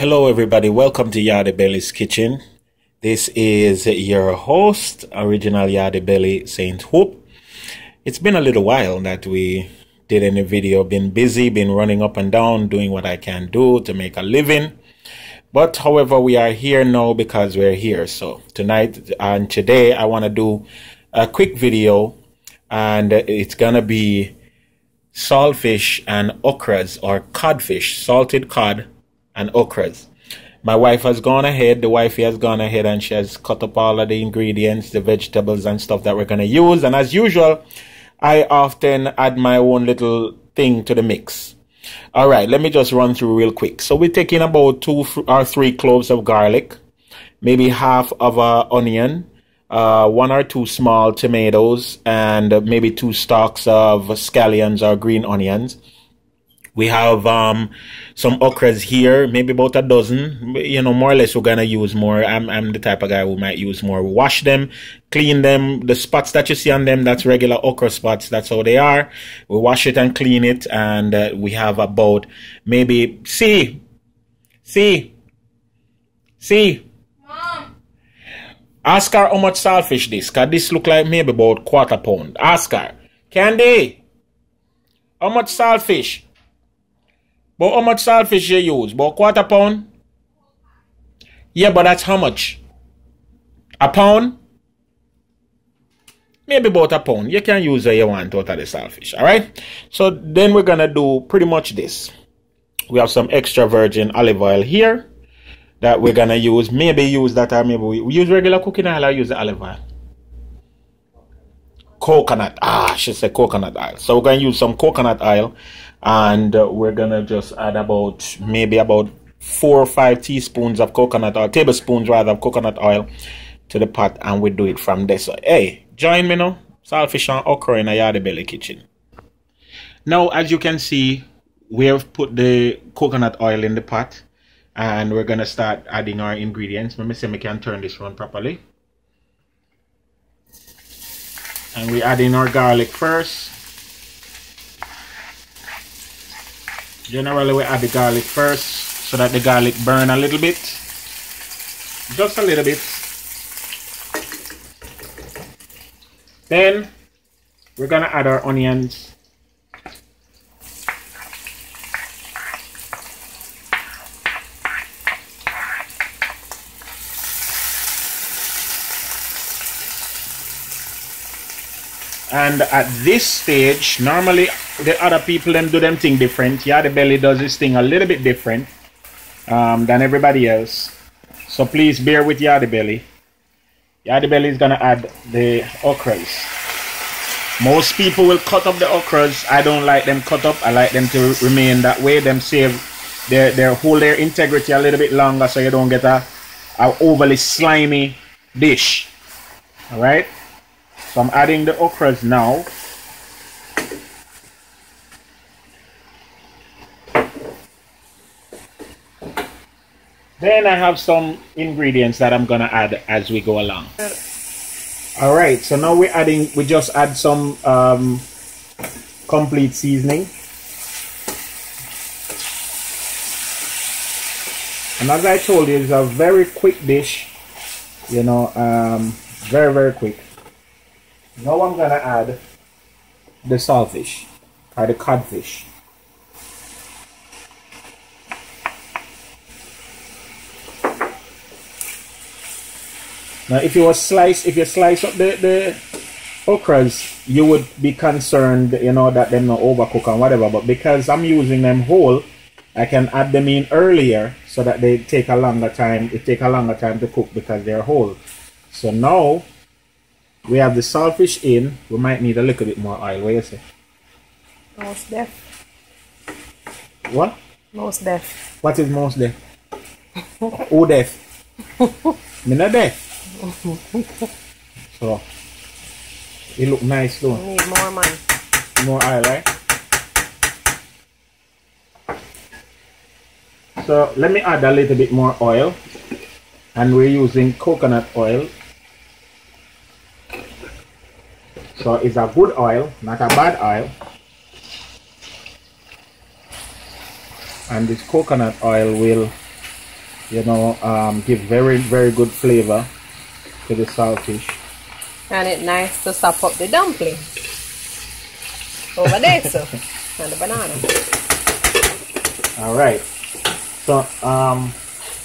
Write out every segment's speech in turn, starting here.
Hello everybody, welcome to Yardie Belly's Kitchen. This is your host, original Yardie Belly, Saint Hope. It's been a little while that we did any video. Been busy, been running up and down, doing what I can do to make a living. But however, we are here now because we're here. So tonight and today I want to do a quick video, and it's gonna be saltfish and okras, or codfish, salted cod and okras. My wife has gone ahead, the wifey has gone ahead, and she has cut up all of the ingredients, the vegetables and stuff that we're going to use. And as usual, I often add my own little thing to the mix. All right, let me just run through real quick. So we're taking about 2 or 3 cloves of garlic, maybe half of an onion, 1 or 2 small tomatoes, and maybe 2 stalks of scallions or green onions. We have some okras here, maybe about a dozen. You know, more or less we're gonna use more. I'm the type of guy who might use more. Wash them, clean them. The spots that you see on them, that's regular okra spots. That's how they are. We wash it and clean it, and we have about maybe Mom. Ask her how much saltfish this, cause this look like maybe about 1/4 pound. Ask her, Candy, how much saltfish? But how much saltfish you use? About 1/4 pound? Yeah, but that's how much? A pound? Maybe about a pound. You can use what you want out of the saltfish. Alright? So then we're gonna do pretty much this. We have some extra virgin olive oil here that we're gonna use. Maybe use that, or maybe we use regular cooking oil or use the olive oil. Coconut. I should say coconut oil. So we're gonna use some coconut oil. And we're gonna just add about maybe about 4 or 5 teaspoons of coconut oil, tablespoons rather, of coconut oil to the pot, and we do it from there. So hey, join me now, saltfish and okra in a Yardie Belly kitchen. Now, as you can see, we have put the coconut oil in the pot, and we're gonna start adding our ingredients. Let me see if I can turn this one properly. And we add in our garlic first. Generally, we add the garlic first so that the garlic burn a little bit. Just a little bit. Then, we're going to add our onions. And at this stage, normally the other people them do them thing different. Yardie Belly does this thing a little bit different than everybody else. So please bear with Yardie Belly. Yardie Belly is gonna add the okras. Most people will cut up the okras. I don't like them cut up. I like them to remain that way. Them save hold their integrity a little bit longer, so you don't get a overly slimy dish. All right. So I'm adding the okras now. Then I have some ingredients that I'm gonna add as we go along. All right, so now we just add some complete seasoning. And as I told you, it's a very quick dish, you know, very, very quick. Now I'm gonna add the saltfish or the codfish. Now, if you slice up the okras, you would be concerned, you know, that them not overcook and whatever. But because I'm using them whole, I can add them in earlier so that they take a longer time. It take a longer time to cook because they're whole. So now we have the saltfish in. We might need a little bit more oil. What do you say? Most deaf. What? Most deaf. What is most deaf? Who deaf? Me not deaf. So it look nice though. We need more, man. More oil, right? So let me add a little bit more oil, and we're using coconut oil. So it's a good oil, not a bad oil. And this coconut oil will You know, give very, very good flavor to the saltfish. And it's nice to sop up the dumpling. Over there, so. And the banana. Alright. So,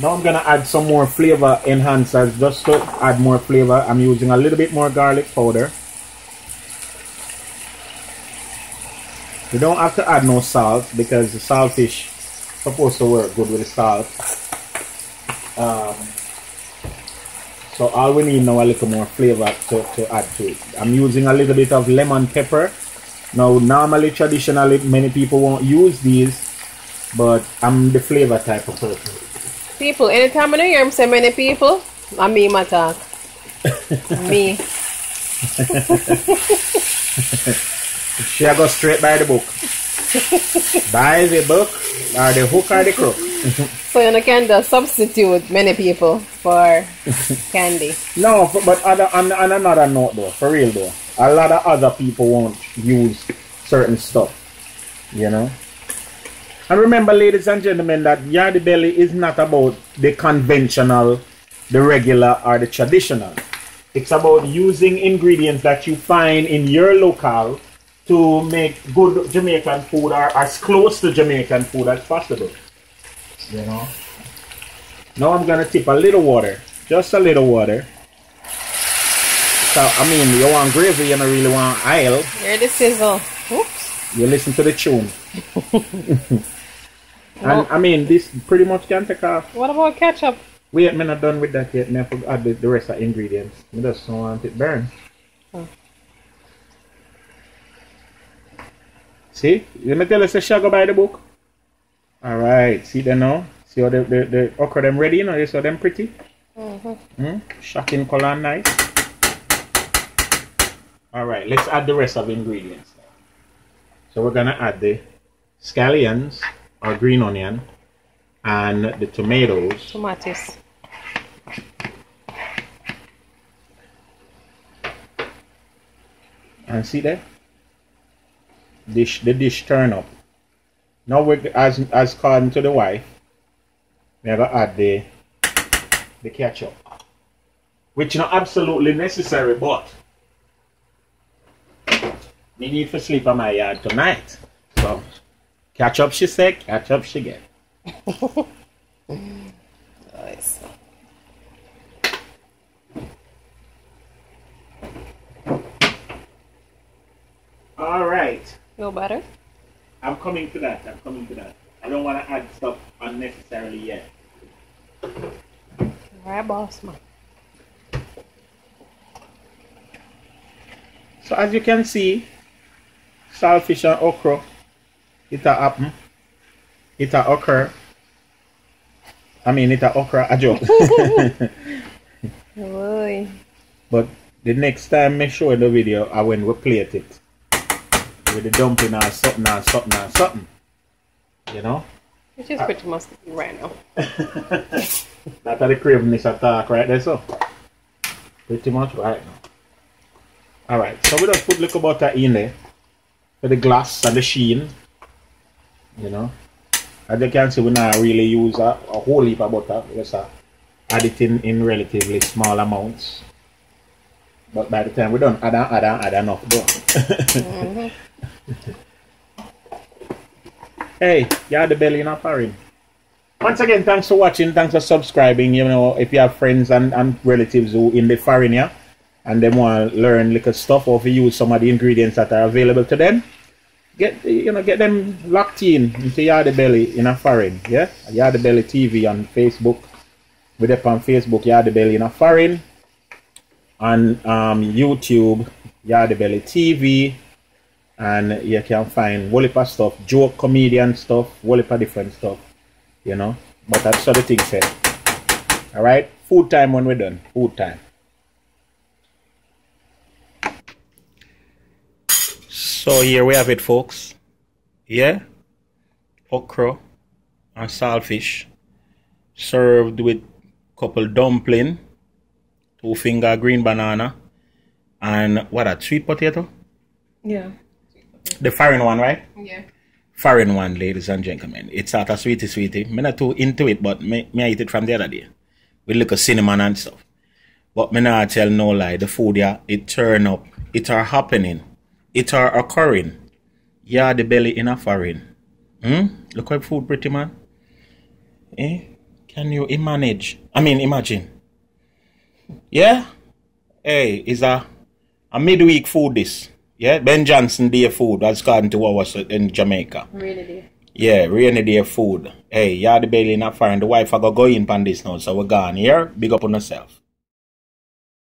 now I'm going to add some more flavor enhancers just to add more flavor. I'm using a little bit more garlic powder. You don't have to add no salt because the saltfish is supposed to work good with the salt. So all we need now a little more flavor to add to it. I'm using a little bit of lemon pepper. Now normally, traditionally, many people won't use these, but I'm the flavor type of person. People, anytime I hear him say many people, I mean my talk. Me. She go straight by the book. Buy the book or the hook or the crook. So you can just substitute many people for candy. No, but on another note though, for real though, a lot of other people won't use certain stuff, you know. And remember, ladies and gentlemen, that Yardie Belly is not about the conventional, the regular, or the traditional. It's about using ingredients that you find in your locale to make good Jamaican food or as close to Jamaican food as possible. You know. Now I'm gonna tip a little water, just a little water. So I mean, you want gravy, you don't really want oil. Hear the sizzle. Oops. You listen to the tune. And I mean, this pretty much can take off. What about ketchup? Wait, I'm not done with that yet. I have to add the rest of the ingredients. I just don't want it burn. Oh. See? You me tell us to go by the book. Alright, see them now? See how the okra them ready, you know? You saw them pretty? Shocking color and nice. Alright, let's add the rest of the ingredients. So we're gonna add the scallions or green onion and the tomatoes. Tomatoes. And see there? The dish turn up. Now we as according to the wife, we have to add the ketchup. Which not absolutely necessary, but me need to sleep on my yard tonight. So ketchup she said, ketchup she get. Nice. Alright. No butter? I'm coming to that. I don't want to add stuff unnecessarily yet. Alright, boss man. So as you can see, saltfish and okra, it a happen. It a occur. I mean, it a okra a joke. Boy. But the next time I show the video, I when we plate it with the dumpling or something. You know? Which is pretty much right now. That's the craveness attack right there, so. Pretty much right now. Alright, so we just put little butter in there for the glass and the sheen. You know. As you can see, we not really use a whole heap of butter. We just add it in relatively small amounts. But by the time we're done, add enough though. Hey, Yardie Belly in a foreign. Once again, thanks for watching, thanks for subscribing. You know, if you have friends and relatives who in the foreign here and they want to learn little stuff or if you use some of the ingredients that are available to them, get them locked into Yardie Belly in a foreign. Yeah, Yardie Belly TV on Facebook. We're up on Facebook, Yardie Belly in a foreign. On YouTube, Yardie Belly TV. And you can find whole heap of stuff, joke, comedian stuff, whole heap of different stuff, you know. But that's what the thing said. Alright, food time when we're done. Food time. So here we have it, folks. Yeah, okra and saltfish served with couple dumpling, 2-finger green banana, and what, a sweet potato? Yeah. The foreign one, right? Yeah. foreign one, ladies and gentlemen. It's not a sweetie. I'm not too into it, but me I eat it from the other day. With little cinnamon and stuff. But me not tell no lie. The food, yeah, it turn up. It are happening. It are occurring. Yeah, the belly in a foreign. Look how food pretty, man. Eh? Can you imagine? Yeah? Hey, is a midweek food this. Yeah? Ben Johnson Day food, as according to what was in Jamaica. Rainy day. Yeah, rainy day food. Hey, Yardie belly in a foreign. The wife I go in on this now, so we're gone here. Big up on yourself.